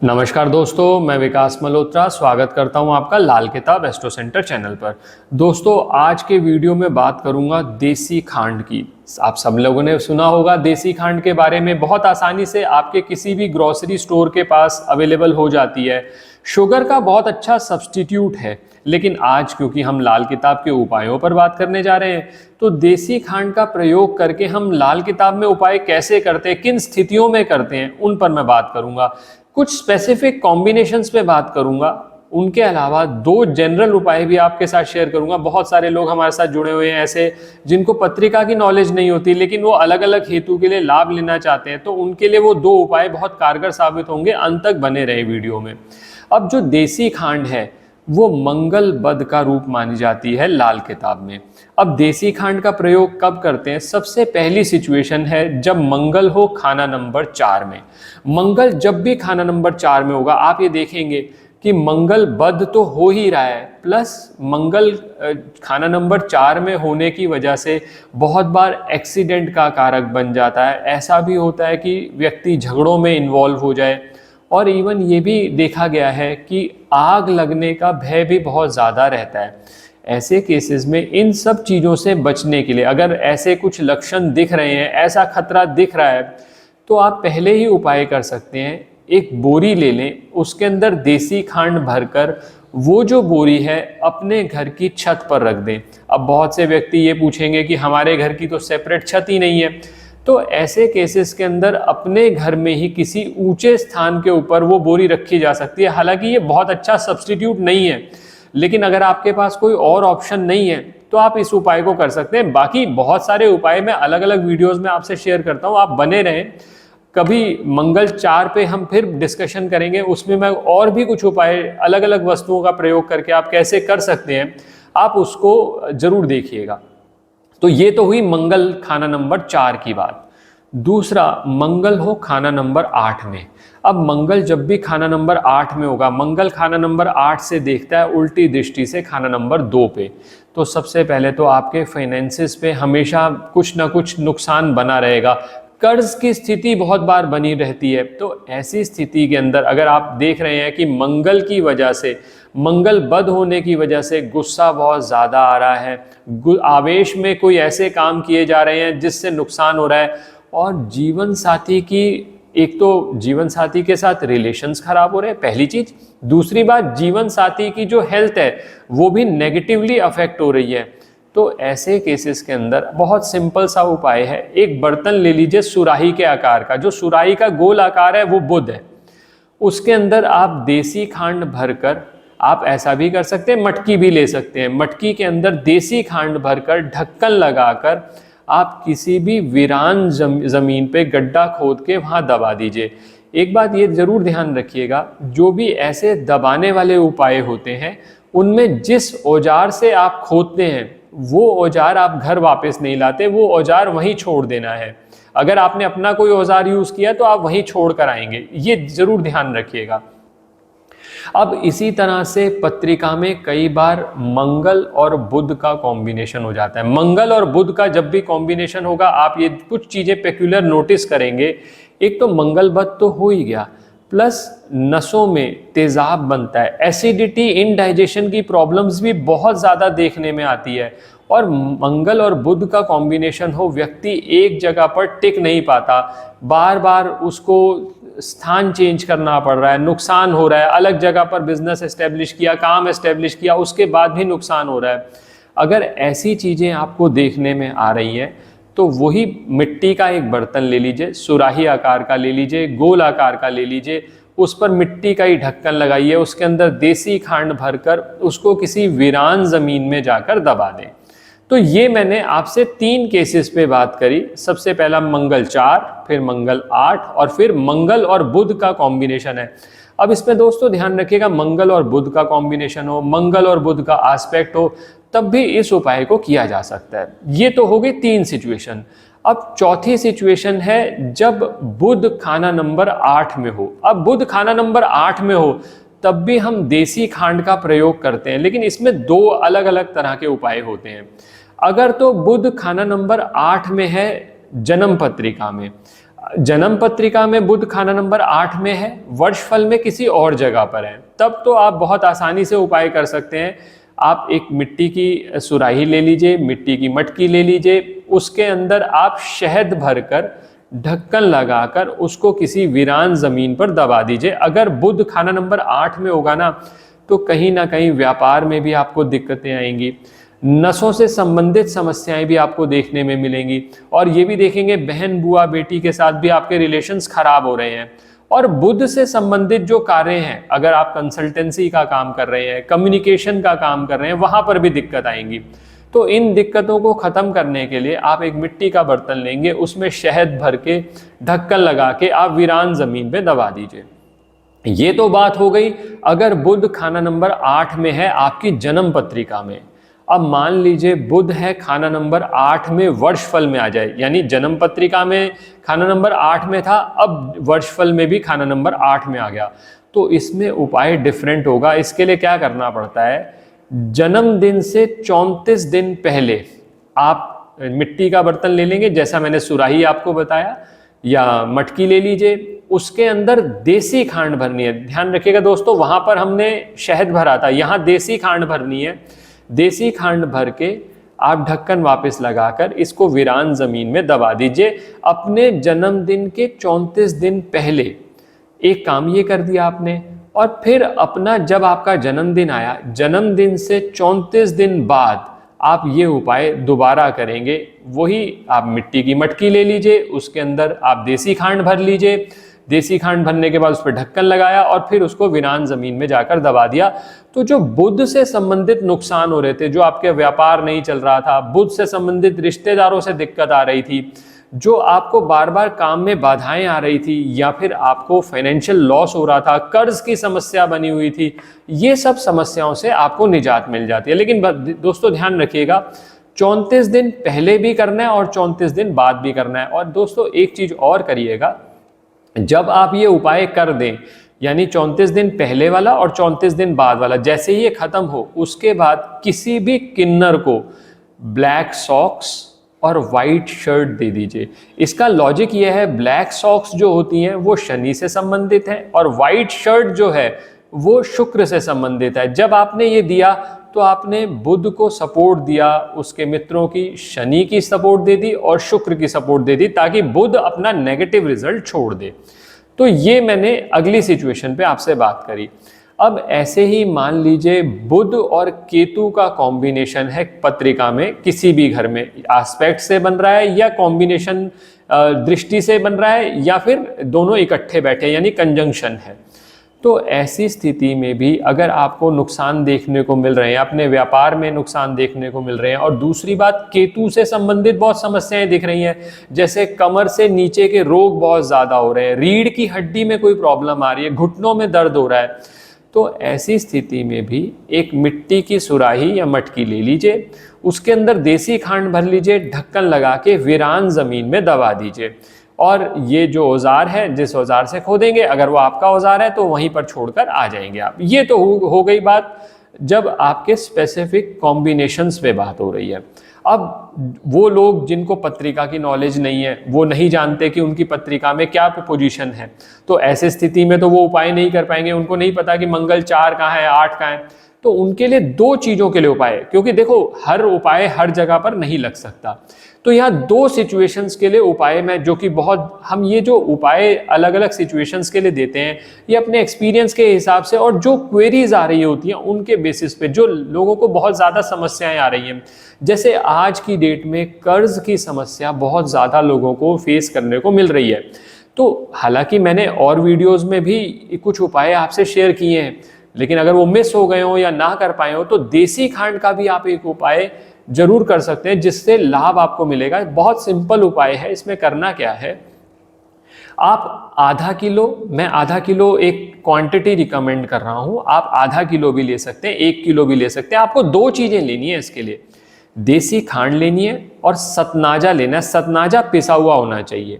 नमस्कार दोस्तों, मैं विकास मल्होत्रा स्वागत करता हूं आपका लाल किताब एस्ट्रो सेंटर चैनल पर। दोस्तों, आज के वीडियो में बात करूंगा देसी खांड की। आप सब लोगों ने सुना होगा देसी खांड के बारे में। बहुत आसानी से आपके किसी भी ग्रोसरी स्टोर के पास अवेलेबल हो जाती है। शुगर का बहुत अच्छा सब्स्टिट्यूट है, लेकिन आज क्योंकि हम लाल किताब के उपायों पर बात करने जा रहे हैं, तो देसी खांड का प्रयोग करके हम लाल किताब में उपाय कैसे करते हैं, किन स्थितियों में करते हैं, उन पर मैं बात करूंगा। कुछ स्पेसिफिक कॉम्बिनेशंस पे बात करूंगा। उनके अलावा दो जनरल उपाय भी आपके साथ शेयर करूंगा। बहुत सारे लोग हमारे साथ जुड़े हुए हैं ऐसे जिनको पत्रिका की नॉलेज नहीं होती, लेकिन वो अलग अलग हेतु के लिए लाभ लेना चाहते हैं, तो उनके लिए वो दो उपाय बहुत कारगर साबित होंगे। अंत तक बने रहे वीडियो में। अब जो देसी खांड है वो मंगल बद का रूप मानी जाती है लाल किताब में। अब देसी खांड का प्रयोग कब करते हैं? सबसे पहली सिचुएशन है जब मंगल हो खाना नंबर 4 में। मंगल जब भी खाना नंबर 4 में होगा, आप ये देखेंगे कि मंगल बद तो हो ही रहा है, प्लस मंगल खाना नंबर 4 में होने की वजह से बहुत बार एक्सीडेंट का कारक बन जाता है। ऐसा भी होता है कि व्यक्ति झगड़ों में इन्वॉल्व हो जाए, और इवन ये भी देखा गया है कि आग लगने का भय भी बहुत ज़्यादा रहता है। ऐसे केसेस में इन सब चीज़ों से बचने के लिए, अगर ऐसे कुछ लक्षण दिख रहे हैं, ऐसा खतरा दिख रहा है, तो आप पहले ही उपाय कर सकते हैं। एक बोरी ले लें, उसके अंदर देसी खांड भरकर वो जो बोरी है अपने घर की छत पर रख दें। अब बहुत से व्यक्ति ये पूछेंगे कि हमारे घर की तो सेपरेट छत ही नहीं है, तो ऐसे केसेस के अंदर अपने घर में ही किसी ऊंचे स्थान के ऊपर वो बोरी रखी जा सकती है। हालांकि ये बहुत अच्छा सब्स्टिट्यूट नहीं है, लेकिन अगर आपके पास कोई और ऑप्शन नहीं है तो आप इस उपाय को कर सकते हैं। बाकी बहुत सारे उपाय मैं अलग अलग वीडियोस में आपसे शेयर करता हूं, आप बने रहें। कभी मंगल 4 पे हम फिर डिस्कशन करेंगे, उसमें मैं और भी कुछ उपाय अलग अलग वस्तुओं का प्रयोग करके आप कैसे कर सकते हैं, आप उसको जरूर देखिएगा। तो ये तो हुई मंगल खाना नंबर 4 की बात। दूसरा, मंगल हो खाना नंबर 8 में। अब मंगल जब भी खाना नंबर 8 में होगा, मंगल खाना नंबर 8 से देखता है उल्टी दृष्टि से खाना नंबर 2 पे, तो सबसे पहले तो आपके फाइनेंसिस पे हमेशा कुछ ना कुछ नुकसान बना रहेगा। कर्ज की स्थिति बहुत बार बनी रहती है। तो ऐसी स्थिति के अंदर अगर आप देख रहे हैं कि मंगल की वजह से, मंगल बद होने की वजह से गुस्सा बहुत ज़्यादा आ रहा है, आवेश में कोई ऐसे काम किए जा रहे हैं जिससे नुकसान हो रहा है, और जीवन साथी की, एक तो जीवन साथी के साथ रिलेशंस खराब हो रहे हैं, पहली चीज। दूसरी बात, जीवन साथी की जो हेल्थ है वो भी नेगेटिवली अफेक्ट हो रही है। तो ऐसे केसेस के अंदर बहुत सिंपल सा उपाय है। एक बर्तन ले लीजिए सुराही के आकार का, जो सुराही का गोल आकार है वो बुध है, उसके अंदर आप देसी खांड भरकर, आप ऐसा भी कर सकते हैं, मटकी भी ले सकते हैं, मटकी के अंदर देसी खांड भरकर ढक्कन लगाकर आप किसी भी वीरान जमीन पे गड्ढा खोद के वहां दबा दीजिए। एक बात ये जरूर ध्यान रखिएगा, जो भी ऐसे दबाने वाले उपाय होते हैं उनमें जिस औजार से आप खोदते हैं वो औजार आप घर वापस नहीं लाते, वो औजार वहीं छोड़ देना है। अगर आपने अपना कोई औजार यूज किया तो आप वहीं छोड़ कर आएंगे, ये जरूर ध्यान रखिएगा। अब इसी तरह से पत्रिका में कई बार मंगल और बुध का कॉम्बिनेशन हो जाता है। मंगल और बुध का जब भी कॉम्बिनेशन होगा, आप ये कुछ चीजें पेक्युलर नोटिस करेंगे। एक तो मंगल बद तो हो ही गया, प्लस नसों में तेजाब बनता है, एसिडिटी, इनडाइजेशन की प्रॉब्लम्स भी बहुत ज्यादा देखने में आती है। और मंगल और बुध का कॉम्बिनेशन हो, व्यक्ति एक जगह पर टिक नहीं पाता, बार बार उसको स्थान चेंज करना पड़ रहा है, नुकसान हो रहा है, अलग जगह पर बिजनेस एस्टेब्लिश किया, काम एस्टेब्लिश किया, उसके बाद भी नुकसान हो रहा है। अगर ऐसी चीजें आपको देखने में आ रही हैं तो वही मिट्टी का एक बर्तन ले लीजिए, सुराही आकार का ले लीजिए, गोल आकार का ले लीजिए, उस पर मिट्टी का ही ढक्कन लगाइए, उसके अंदर देसी खांड भरकर उसको किसी वीरान जमीन में जाकर दबा दें। तो ये मैंने आपसे 3 केसेस पे बात करी। सबसे पहला मंगल 4, फिर मंगल 8, और फिर मंगल और बुध का कॉम्बिनेशन है। अब इसमें दोस्तों ध्यान रखिएगा, मंगल और बुध का कॉम्बिनेशन हो, मंगल और बुध का एस्पेक्ट हो, तब भी इस उपाय को किया जा सकता है। ये तो हो गई 3 सिचुएशन। अब चौथी सिचुएशन है जब बुध खाना नंबर 8 में हो। अब बुध खाना नंबर 8 में हो तब भी हम देसी खांड का प्रयोग करते हैं, लेकिन इसमें 2 अलग अलग तरह के उपाय होते हैं। अगर तो बुध खाना नंबर 8 में है जन्म पत्रिका में, जन्म पत्रिका में बुध खाना नंबर 8 में है, वर्षफल में किसी और जगह पर है, तब तो आप बहुत आसानी से उपाय कर सकते हैं। आप एक मिट्टी की सुराही ले लीजिए, मिट्टी की मटकी ले लीजिए, उसके अंदर आप शहद भरकर ढक्कन लगाकर उसको किसी वीरान जमीन पर दबा दीजिए। अगर बुध खाना नंबर 8 में होगा ना, तो कहीं ना कहीं व्यापार में भी आपको दिक्कतें आएंगी, नसों से संबंधित समस्याएं भी आपको देखने में मिलेंगी, और ये भी देखेंगे बहन बुआ बेटी के साथ भी आपके रिलेशंस खराब हो रहे हैं। और बुध से संबंधित जो कार्य हैं, अगर आप कंसल्टेंसी का काम कर रहे हैं, कम्युनिकेशन का काम कर रहे हैं, वहां पर भी दिक्कत आएंगी। तो इन दिक्कतों को खत्म करने के लिए आप एक मिट्टी का बर्तन लेंगे, उसमें शहद भर के ढक्कन लगा के आप वीरान जमीन पे दबा दीजिए। ये तो बात हो गई अगर बुध खाना नंबर 8 में है आपकी जन्म पत्रिका में। अब मान लीजिए बुध है खाना नंबर 8 में, वर्षफल में आ जाए, यानी जन्म पत्रिका में खाना नंबर 8 में था, अब वर्षफल में भी खाना नंबर 8 में आ गया, तो इसमें उपाय डिफरेंट होगा। इसके लिए क्या करना पड़ता है, जन्मदिन से 34 दिन पहले आप मिट्टी का बर्तन ले लेंगे, जैसा मैंने सुराही आपको बताया, या मटकी ले लीजिए, उसके अंदर देसी खांड भरनी है। ध्यान रखिएगा दोस्तों, वहां पर हमने शहद भरा था, यहाँ देसी खांड भरनी है। देसी खांड भर के आप ढक्कन वापस लगाकर इसको वीरान जमीन में दबा दीजिए। अपने जन्मदिन के 34 दिन पहले एक काम ये कर दिया आपने, और फिर अपना जब आपका जन्मदिन आया, जन्मदिन से 34 दिन बाद आप ये उपाय दोबारा करेंगे। वही आप मिट्टी की मटकी ले लीजिए, उसके अंदर आप देसी खांड भर लीजिए, देसी खांड भरने के बाद उस पर ढक्कन लगाया और फिर उसको वीरान जमीन में जाकर दबा दिया। तो जो बुध से संबंधित नुकसान हो रहे थे, जो आपके व्यापार नहीं चल रहा था, बुध से संबंधित रिश्तेदारों से दिक्कत आ रही थी, जो आपको बार बार काम में बाधाएं आ रही थी, या फिर आपको फाइनेंशियल लॉस हो रहा था, कर्ज की समस्या बनी हुई थी, ये सब समस्याओं से आपको निजात मिल जाती है। लेकिन दोस्तों ध्यान रखिएगा, 34 दिन पहले भी करना है और 34 दिन बाद भी करना है। और दोस्तों एक चीज और करिएगा, जब आप ये उपाय कर दें, यानी 34 दिन पहले वाला और 34 दिन बाद वाला, जैसे ही ये खत्म हो, उसके बाद किसी भी किन्नर को ब्लैक सॉक्स और वाइट शर्ट दे दीजिए। इसका लॉजिक ये है, ब्लैक सॉक्स जो होती हैं वो शनि से संबंधित है, और वाइट शर्ट जो है वो शुक्र से संबंधित है। जब आपने ये दिया तो आपने बुध को सपोर्ट दिया, उसके मित्रों की शनि की सपोर्ट दे दी और शुक्र की सपोर्ट दे दी, ताकि बुध अपना नेगेटिव रिजल्ट छोड़ दे। तो ये मैंने अगली सिचुएशन पे आपसे बात करी। अब ऐसे ही मान लीजिए बुध और केतु का कॉम्बिनेशन है पत्रिका में, किसी भी घर में एस्पेक्ट से बन रहा है, या कॉम्बिनेशन दृष्टि से बन रहा है, या फिर दोनों इकट्ठे बैठे यानी कंजंक्शन है। तो ऐसी स्थिति में भी अगर आपको नुकसान देखने को मिल रहे हैं, अपने व्यापार में नुकसान देखने को मिल रहे हैं, और दूसरी बात केतु से संबंधित बहुत समस्याएं दिख रही हैं, जैसे कमर से नीचे के रोग बहुत ज़्यादा हो रहे हैं, रीढ़ की हड्डी में कोई प्रॉब्लम आ रही है, घुटनों में दर्द हो रहा है, तो ऐसी स्थिति में भी एक मिट्टी की सुराही या मटकी ले लीजिए, उसके अंदर देसी खांड भर लीजिए, ढक्कन लगा के वीरान ज़मीन में दबा दीजिए। और ये जो औजार है, जिस औजार से खोदेंगे, अगर वो आपका औजार है तो वहीं पर छोड़कर आ जाएंगे आप। ये तो हो गई बात जब आपके स्पेसिफिक कॉम्बिनेशंस पे बात हो रही है। अब वो लोग जिनको पत्रिका की नॉलेज नहीं है, वो नहीं जानते कि उनकी पत्रिका में क्या पोजीशन है, तो ऐसे स्थिति में तो वो उपाय नहीं कर पाएंगे। उनको नहीं पता कि मंगल 4 कहाँ है, 8 कहाँ है। तो उनके लिए 2 चीज़ों के लिए उपाय है, क्योंकि देखो हर उपाय हर जगह पर नहीं लग सकता। तो यहाँ 2 सिचुएशंस के लिए उपाय में, जो कि बहुत, हम ये जो उपाय अलग अलग सिचुएशंस के लिए देते हैं, ये अपने एक्सपीरियंस के हिसाब से और जो क्वेरीज आ रही होती हैं उनके बेसिस पे, जो लोगों को बहुत ज़्यादा समस्याएं आ रही हैं। जैसे आज की डेट में कर्ज की समस्या बहुत ज़्यादा लोगों को फेस करने को मिल रही है। तो हालांकि मैंने और वीडियोज़ में भी कुछ उपाय आपसे शेयर किए हैं, लेकिन अगर वो मिस हो गए हो या ना कर पाए हो, तो देसी खांड का भी आप एक उपाय जरूर कर सकते हैं, जिससे लाभ आपको मिलेगा। बहुत सिंपल उपाय है। इसमें करना क्या है, आप आधा किलो, मैं आधा किलो एक क्वांटिटी रिकमेंड कर रहा हूं, आप आधा किलो भी ले सकते हैं, 1 किलो भी ले सकते हैं। आपको 2 चीजें लेनी है इसके लिए, देसी खांड लेनी है और सतनाजा लेना है। सतनाजा पिसा हुआ होना चाहिए।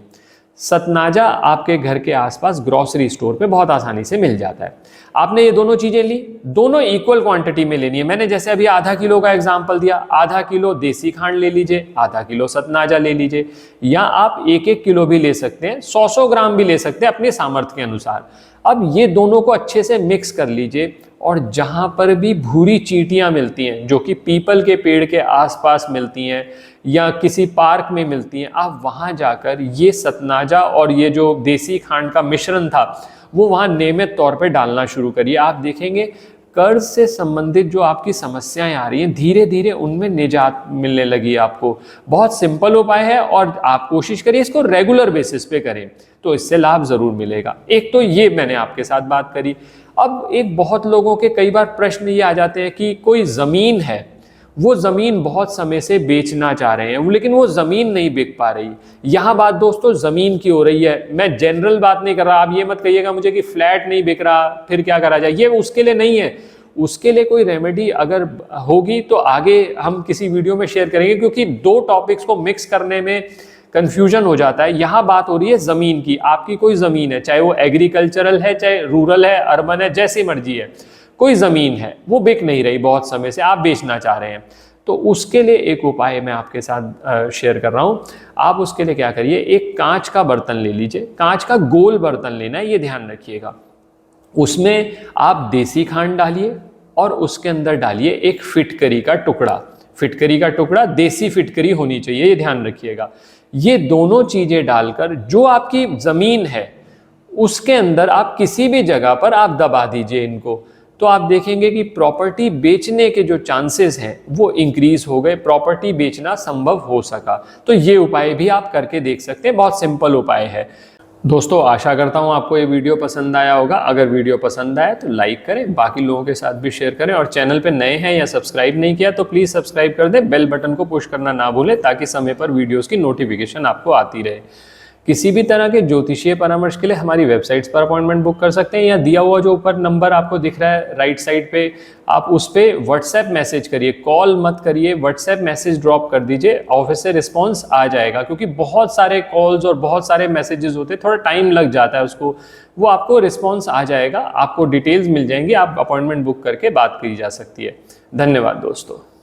सतनाजा आपके घर के आसपास ग्रोसरी स्टोर पे बहुत आसानी से मिल जाता है। आपने ये दोनों चीजें ली, दोनों इक्वल क्वांटिटी में लेनी है। मैंने जैसे अभी आधा किलो का एग्जांपल दिया, आधा किलो देसी खांड ले लीजिए, आधा किलो सतनाजा ले लीजिए, या आप 1-1 किलो भी ले सकते हैं, 100-100 ग्राम भी ले सकते हैं अपने सामर्थ्य के अनुसार। अब ये दोनों को अच्छे से मिक्स कर लीजिए, और जहां पर भी भूरी चींटियां मिलती हैं जो कि पीपल के पेड़ के आसपास मिलती हैं या किसी पार्क में मिलती हैं, आप वहां जाकर ये सतनाजा और ये जो देसी खांड का मिश्रण था वो वहां नियमित तौर पे डालना शुरू करिए। आप देखेंगे कर्ज से संबंधित जो आपकी समस्याएं आ रही हैं धीरे धीरे उनमें निजात मिलने लगी आपको। बहुत सिंपल उपाय है और आप कोशिश करिए इसको रेगुलर बेसिस पे करें, तो इससे लाभ जरूर मिलेगा। एक तो ये मैंने आपके साथ बात करी। अब एक बहुत लोगों के कई बार प्रश्न ये आ जाते हैं कि कोई जमीन है, वो जमीन बहुत समय से बेचना चाह रहे हैं, लेकिन वो जमीन नहीं बिक पा रही। यहां बात दोस्तों जमीन की हो रही है, मैं जनरल बात नहीं कर रहा। आप ये मत कहिएगा मुझे कि फ्लैट नहीं बिक रहा फिर क्या करा जाए, ये उसके लिए नहीं है। उसके लिए कोई रेमेडी अगर होगी तो आगे हम किसी वीडियो में शेयर करेंगे, क्योंकि दो टॉपिक्स को मिक्स करने में कंफ्यूजन हो जाता है। यहां बात हो रही है जमीन की। आपकी कोई जमीन है, चाहे वो एग्रीकल्चरल है, चाहे रूरल है, अर्बन है, जैसी मर्जी है, कोई जमीन है वो बिक नहीं रही बहुत समय से, आप बेचना चाह रहे हैं, तो उसके लिए एक उपाय मैं आपके साथ शेयर कर रहा हूं। आप उसके लिए क्या करिए, एक कांच का बर्तन ले लीजिए, कांच का गोल बर्तन लेना है, ये ध्यान रखिएगा। उसमें आप देसी खांड डालिए और उसके अंदर डालिए एक फिटकरी का टुकड़ा। फिटकरी का टुकड़ा देसी फिटकरी होनी चाहिए, ये ध्यान रखिएगा। ये दोनों चीजें डालकर जो आपकी जमीन है उसके अंदर आप किसी भी जगह पर आप दबा दीजिए इनको, तो आप देखेंगे कि प्रॉपर्टी बेचने के जो चांसेस हैं वो इंक्रीज हो गए, प्रॉपर्टी बेचना संभव हो सका। तो ये उपाय भी आप करके देख सकते हैं, बहुत सिंपल उपाय है। दोस्तों आशा करता हूं आपको ये वीडियो पसंद आया होगा। अगर वीडियो पसंद आया तो लाइक करें, बाकी लोगों के साथ भी शेयर करें, और चैनल पे नए हैं या सब्सक्राइब नहीं किया तो प्लीज़ सब्सक्राइब कर दें, बेल बटन को पुश करना ना भूलें ताकि समय पर वीडियोस की नोटिफिकेशन आपको आती रहे। किसी भी तरह के ज्योतिषीय परामर्श के लिए हमारी वेबसाइट्स पर अपॉइंटमेंट बुक कर सकते हैं, या दिया हुआ जो ऊपर नंबर आपको दिख रहा है राइट साइड पे, आप उस पर व्हाट्सएप मैसेज करिए, कॉल मत करिए, व्हाट्सएप मैसेज ड्रॉप कर दीजिए, ऑफिस से रिस्पॉन्स आ जाएगा। क्योंकि बहुत सारे कॉल्स और बहुत सारे मैसेजेस होते हैं, थोड़ा टाइम लग जाता है उसको, वो आपको रिस्पॉन्स आ जाएगा, आपको डिटेल्स मिल जाएंगी, आप अपॉइंटमेंट बुक करके बात की जा सकती है। धन्यवाद दोस्तों।